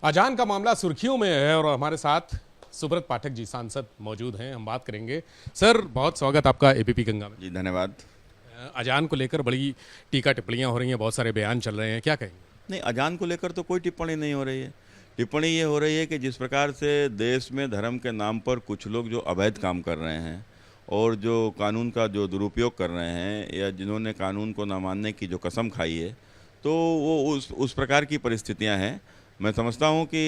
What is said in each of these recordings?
अजान का मामला सुर्खियों में है और हमारे साथ सुब्रत पाठक जी सांसद मौजूद हैं। हम बात करेंगे। सर, बहुत स्वागत आपका एबीपी गंगा में। जी धन्यवाद। अजान को लेकर बड़ी टीका टिप्पणियां हो रही हैं, बहुत सारे बयान चल रहे हैं, क्या कहेंगे? नहीं, अजान को लेकर तो कोई टिप्पणी नहीं हो रही है। टिप्पणी ये हो रही है कि जिस प्रकार से देश में धर्म के नाम पर कुछ लोग जो अवैध काम कर रहे हैं और जो कानून का जो दुरुपयोग कर रहे हैं या जिन्होंने कानून को ना मानने की जो कसम खाई है, तो वो उस प्रकार की परिस्थितियां हैं। मैं समझता हूं कि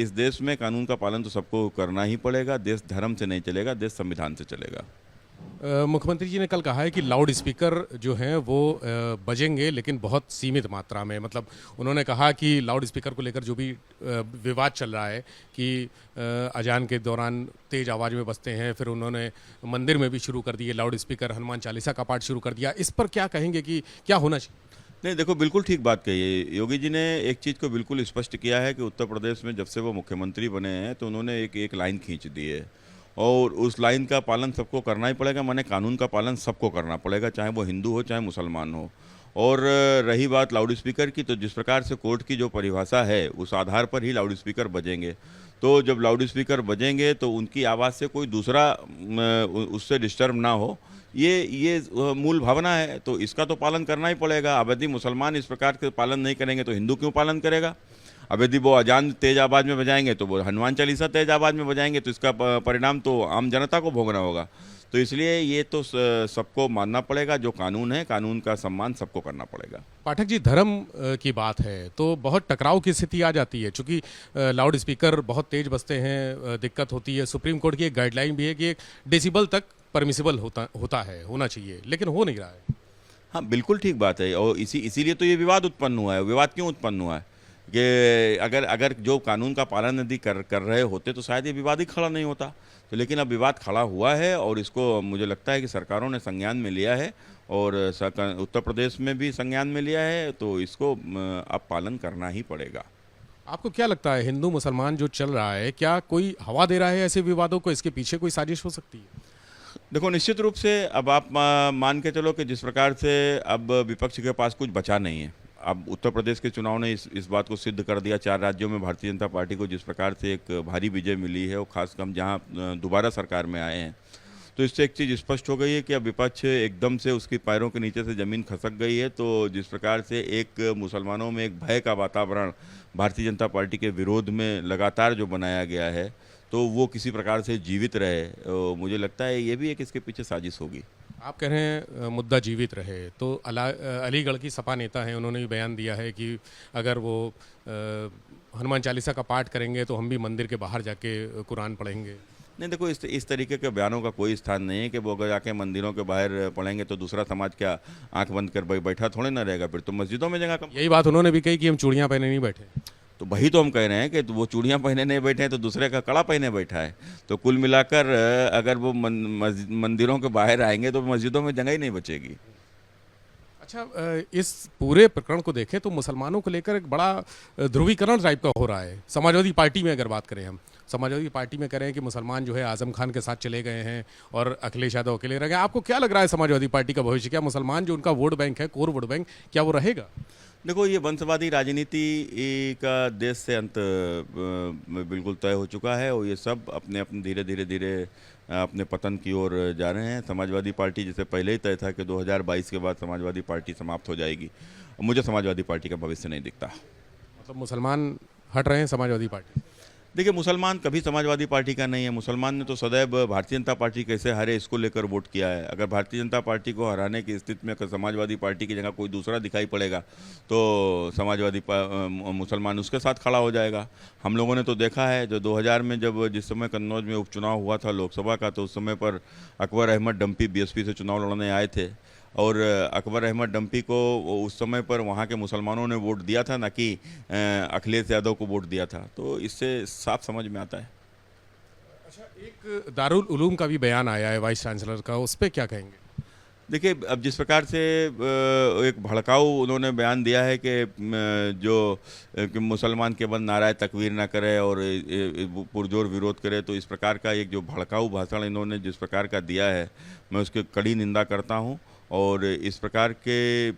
इस देश में कानून का पालन तो सबको करना ही पड़ेगा। देश धर्म से नहीं चलेगा, देश संविधान से चलेगा। मुख्यमंत्री जी ने कल कहा है कि लाउड स्पीकर जो हैं वो बजेंगे, लेकिन बहुत सीमित मात्रा में। मतलब उन्होंने कहा कि लाउड स्पीकर को लेकर जो भी विवाद चल रहा है कि अजान के दौरान तेज आवाज़ में बजते हैं, फिर उन्होंने मंदिर में भी शुरू कर दिए लाउड स्पीकर, हनुमान चालीसा का पाठ शुरू कर दिया। इस पर क्या कहेंगे कि क्या होना चाहिए? नहीं, देखो, बिल्कुल ठीक बात कही है। योगी जी ने एक चीज़ को बिल्कुल स्पष्ट किया है कि उत्तर प्रदेश में जब से वो मुख्यमंत्री बने हैं तो उन्होंने एक लाइन खींच दी है और उस लाइन का पालन सबको करना ही पड़ेगा। माने कानून का पालन सबको करना पड़ेगा, चाहे वो हिंदू हो चाहे मुसलमान हो। और रही बात लाउड स्पीकर की, तो जिस प्रकार से कोर्ट की जो परिभाषा है उस आधार पर ही लाउड स्पीकर बजेंगे। तो जब लाउड स्पीकर बजेंगे तो उनकी आवाज़ से कोई दूसरा उससे डिस्टर्ब ना हो, ये मूल भावना है। तो इसका तो पालन करना ही पड़ेगा। अब यदि मुसलमान इस प्रकार के पालन नहीं करेंगे तो हिंदू क्यों पालन करेगा? अब यदि वो अजान तेज आवाज़ में बजाएंगे तो वो हनुमान चालीसा तेज आवाज़ में बजाएंगे, तो इसका परिणाम तो आम जनता को भोगना होगा। तो इसलिए ये तो सबको मानना पड़ेगा। जो कानून है, कानून का सम्मान सबको करना पड़ेगा। पाठक जी, धर्म की बात है तो बहुत टकराव की स्थिति आ जाती है, क्योंकि लाउड स्पीकर बहुत तेज बजते हैं, दिक्कत होती है। सुप्रीम कोर्ट की एक गाइडलाइन भी है कि 1 डेसिबल तक परमिसिबल होना चाहिए, लेकिन हो नहीं रहा है। हाँ, बिल्कुल ठीक बात है। और इसीलिए तो ये विवाद उत्पन्न हुआ है। विवाद क्यों उत्पन्न हुआ है कि अगर अगर जो कानून का पालन यदि कर रहे होते तो शायद ये विवाद ही खड़ा नहीं होता। तो लेकिन अब विवाद खड़ा हुआ है और इसको मुझे लगता है कि सरकारों ने संज्ञान में लिया है और उत्तर प्रदेश में भी संज्ञान में लिया है। तो इसको अब पालन करना ही पड़ेगा। आपको क्या लगता है, हिंदू मुसलमान जो चल रहा है, क्या कोई हवा दे रहा है ऐसे विवादों को? इसके पीछे कोई साजिश हो सकती है? देखो, निश्चित रूप से अब आप मान के चलो कि जिस प्रकार से अब विपक्ष के पास कुछ बचा नहीं है। अब उत्तर प्रदेश के चुनाव ने इस बात को सिद्ध कर दिया। 4 राज्यों में भारतीय जनता पार्टी को जिस प्रकार से एक भारी विजय मिली है, और खासकर हम जहाँ दोबारा सरकार में आए हैं, तो इससे एक चीज़ स्पष्ट हो गई है कि अब विपक्ष एकदम से उसकी पैरों के नीचे से ज़मीन खसक गई है। तो जिस प्रकार से एक मुसलमानों में एक भय का वातावरण भारतीय जनता पार्टी के विरोध में लगातार जो बनाया गया है, तो वो किसी प्रकार से जीवित रहे। मुझे लगता है ये भी एक इसके पीछे साजिश होगी। आप कह रहे हैं मुद्दा जीवित रहे, तो अलीगढ़ की सपा नेता हैं, उन्होंने भी बयान दिया है कि अगर वो हनुमान चालीसा का पाठ करेंगे तो हम भी मंदिर के बाहर जाके कुरान पढ़ेंगे। नहीं, देखो, इस तरीके के बयानों का कोई स्थान नहीं है कि वो अगर जाके मंदिरों के बाहर पढ़ेंगे तो दूसरा समाज क्या आंख बंद कर बैठा थोड़े ना रहेगा? फिर तो मस्जिदों में जगह कम। यही बात उन्होंने भी कही कि हम चूड़ियाँ पहने नहीं बैठे। तो वही तो हम कह रहे हैं कि वो चूड़ियाँ पहने नहीं बैठे हैं तो दूसरे का कड़ा पहने बैठा है। तो कुल मिलाकर अगर वो मंदिरों के बाहर आएंगे तो मस्जिदों में जगह ही नहीं बचेगी। अच्छा, इस पूरे प्रकरण को देखें तो मुसलमानों को लेकर एक बड़ा ध्रुवीकरण टाइप का हो रहा है। समाजवादी पार्टी में अगर बात करें, हम समाजवादी पार्टी में कह रहे हैं कि मुसलमान जो है आजम खान के साथ चले गए हैं और अखिलेश यादव अकेले रह गए। आपको क्या लग रहा है समाजवादी पार्टी का भविष्य? क्या मुसलमान जो उनका वोट बैंक है, कोर वोट बैंक, क्या वो रहेगा? देखो, ये वंशवादी राजनीति का देश से अंत बिल्कुल तय हो चुका है और ये सब अपने अपने धीरे धीरे अपने पतन की ओर जा रहे हैं। समाजवादी पार्टी, जैसे पहले ही तय था कि 2022 के बाद समाजवादी पार्टी समाप्त हो जाएगी, मुझे समाजवादी पार्टी का भविष्य नहीं दिखता। मतलब मुसलमान हट रहे हैं समाजवादी पार्टी? देखिए, मुसलमान कभी समाजवादी पार्टी का नहीं है। मुसलमान ने तो सदैव भारतीय जनता पार्टी कैसे हारे इसको लेकर वोट किया है। अगर भारतीय जनता पार्टी को हराने की स्थिति में अगर समाजवादी पार्टी की जगह कोई दूसरा दिखाई पड़ेगा तो मुसलमान उसके साथ खड़ा हो जाएगा। हम लोगों ने तो देखा है, जो 2000 में जब जिस समय कन्नौज में उपचुनाव हुआ था लोकसभा का, तो उस समय पर अकबर अहमद डंपी बीएसपी से चुनाव लड़ने आए थे और अकबर अहमद डंपी को उस समय पर वहाँ के मुसलमानों ने वोट दिया था, ना कि अखिलेश यादव को वोट दिया था। तो इससे साफ समझ में आता है। अच्छा, एक दारुल उलूम का भी बयान आया है वाइस चांसलर का, उस पर क्या कहेंगे? देखिए, अब जिस प्रकार से एक भड़काऊ उन्होंने बयान दिया है कि मुसलमान केवल नाराय तकबीर ना करे और पुरजोर विरोध करे, तो इस प्रकार का एक जो भड़काऊ भाषण इन्होंने जिस प्रकार का दिया है, मैं उसकी कड़ी निंदा करता हूँ। और इस प्रकार के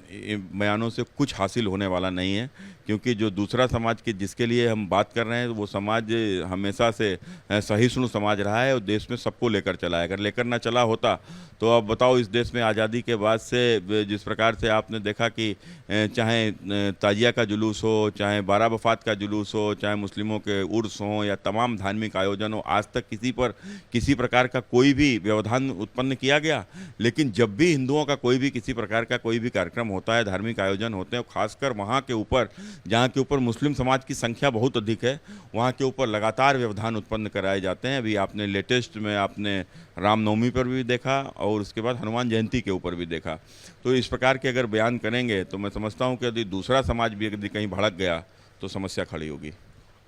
बयानों से कुछ हासिल होने वाला नहीं है, क्योंकि जो दूसरा समाज के जिसके लिए हम बात कर रहे हैं वो समाज हमेशा से सहिष्णु समाज रहा है और देश में सबको लेकर चला है। अगर लेकर ना चला होता तो अब बताओ, इस देश में आज़ादी के बाद से जिस प्रकार से आपने देखा कि चाहे ताजिया का जुलूस हो, चाहे बारह वफात का जुलूस हो, चाहे मुस्लिमों के उर्स हों या तमाम धार्मिक आयोजन हो, आज तक किसी पर किसी प्रकार का कोई भी व्यवधान उत्पन्न किया गया। लेकिन जब भी हिंदुओं का कोई भी किसी प्रकार का कोई भी कार्यक्रम होता है, धार्मिक आयोजन होते हैं, खासकर वहाँ के ऊपर जहाँ के ऊपर मुस्लिम समाज की संख्या बहुत अधिक है, वहाँ के ऊपर लगातार व्यवधान उत्पन्न कराए जाते हैं। अभी आपने लेटेस्ट में आपने रामनवमी पर भी देखा और उसके बाद हनुमान जयंती के ऊपर भी देखा। तो इस प्रकार के अगर बयान करेंगे तो मैं समझता हूँ कि यदि दूसरा समाज भी यदि कहीं भड़क गया तो समस्या खड़ी होगी।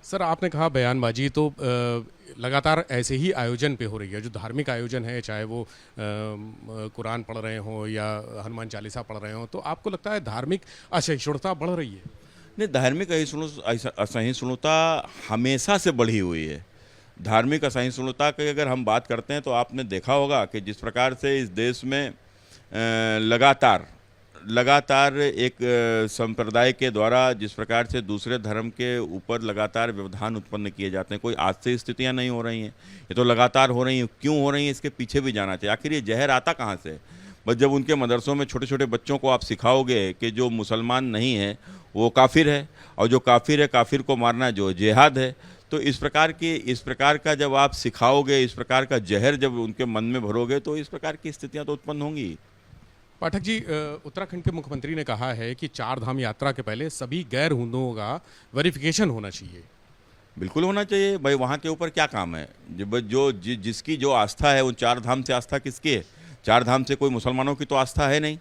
सर, आपने कहा बयानबाजी, तो लगातार ऐसे ही आयोजन पे हो रही है, जो धार्मिक आयोजन है, चाहे वो कुरान पढ़ रहे हों या हनुमान चालीसा पढ़ रहे हों, तो आपको लगता है धार्मिक असहिष्णुता बढ़ रही है? नहीं, धार्मिक असहिष्णुता हमेशा से बढ़ी हुई है। धार्मिक असहिष्णुता की अगर हम बात करते हैं तो आपने देखा होगा कि जिस प्रकार से इस देश में लगातार एक संप्रदाय के द्वारा जिस प्रकार से दूसरे धर्म के ऊपर लगातार व्यवधान उत्पन्न किए जाते हैं, कोई आज से स्थितियां नहीं हो रही हैं, ये तो लगातार हो रही हैं। क्यों हो रही हैं, इसके पीछे भी जाना चाहिए। आखिर ये जहर आता कहाँ से? बस जब उनके मदरसों में छोटे छोटे बच्चों को आप सिखाओगे कि जो मुसलमान नहीं है वो काफिर है और जो काफिर है, काफिर को मारना जो जिहाद है, तो इस प्रकार का जब आप सिखाओगे, इस प्रकार का जहर जब उनके मन में भरोगे तो इस प्रकार की स्थितियां तो उत्पन्न होंगी। पाठक जी, उत्तराखंड के मुख्यमंत्री ने कहा है कि चार धाम यात्रा के पहले सभी गैर हिंदुओं का वेरिफिकेशन होना चाहिए। बिल्कुल होना चाहिए भाई, वहाँ के ऊपर क्या काम है? जिसकी जो आस्था है, उन चार धाम से आस्था किसकी है? चार धाम से कोई मुसलमानों की तो आस्था है नहीं।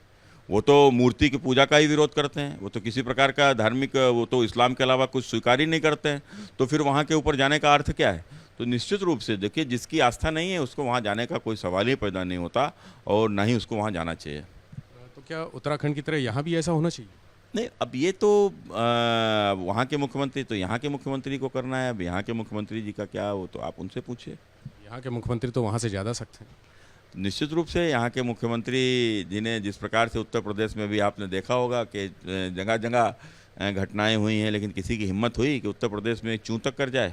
वो तो मूर्ति की पूजा का ही विरोध करते हैं, वो तो किसी प्रकार का धार्मिक, वो तो इस्लाम के अलावा कुछ स्वीकार ही नहीं करते हैं। तो फिर वहाँ के ऊपर जाने का अर्थ क्या है? तो निश्चित रूप से देखिए, जिसकी आस्था नहीं है उसको वहाँ जाने का कोई सवाल ही पैदा नहीं होता और ना ही उसको वहाँ जाना चाहिए। तो क्या उत्तराखंड की तरह यहाँ भी ऐसा होना चाहिए? नहीं, अब ये तो वहाँ के मुख्यमंत्री, तो यहाँ के मुख्यमंत्री को करना है। अब यहाँ के मुख्यमंत्री जी का क्या, वो तो आप उनसे पूछिए। यहाँ के मुख्यमंत्री तो वहाँ से ज़्यादा सख्त हैं। निश्चित रूप से यहाँ के मुख्यमंत्री जी ने जिस प्रकार से उत्तर प्रदेश में भी आपने देखा होगा कि जगह जगह घटनाएं हुई हैं, लेकिन किसी की हिम्मत हुई कि उत्तर प्रदेश में चूं तक कर जाए?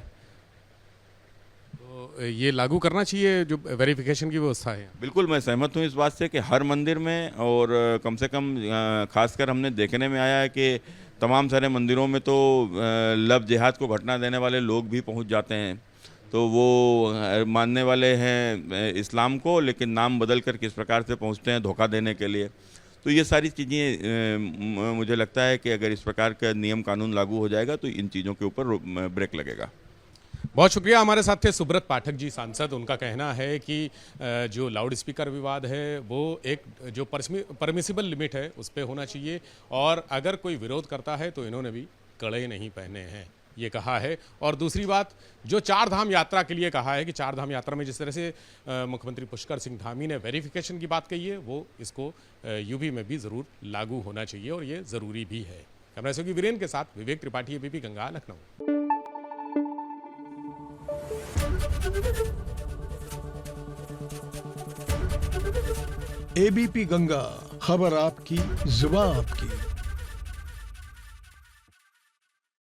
तो ये लागू करना चाहिए जो वेरिफिकेशन की व्यवस्था है। बिल्कुल, मैं सहमत हूँ इस बात से कि हर मंदिर में, और कम से कम खासकर हमने देखने में आया है कि तमाम सारे मंदिरों में तो लव जिहाद को घटना देने वाले लोग भी पहुँच जाते हैं। तो वो मानने वाले हैं इस्लाम को, लेकिन नाम बदल कर किस प्रकार से पहुंचते हैं धोखा देने के लिए। तो ये सारी चीज़ें मुझे लगता है कि अगर इस प्रकार का नियम कानून लागू हो जाएगा तो इन चीज़ों के ऊपर ब्रेक लगेगा। बहुत शुक्रिया। हमारे साथ थे सुब्रत पाठक जी, सांसद। उनका कहना है कि जो लाउड स्पीकर विवाद है वो एक जो परमिसिबल लिमिट है उस पर होना चाहिए, और अगर कोई विरोध करता है तो इन्होंने भी कड़े नहीं पहने हैं, ये कहा है। और दूसरी बात, जो चार धाम यात्रा के लिए कहा है कि चार धाम यात्रा में जिस तरह से मुख्यमंत्री पुष्कर सिंह धामी ने वेरिफिकेशन की बात कही है, वो इसको यूपी में भी ज़रूर लागू होना चाहिए और ये ज़रूरी भी है। कैमरा सहयोगी वीरेन के साथ विवेक त्रिपाठी, एबीपी गंगा, लखनऊ। एबीपी गंगा, खबर आपकी, जुबान आपकी।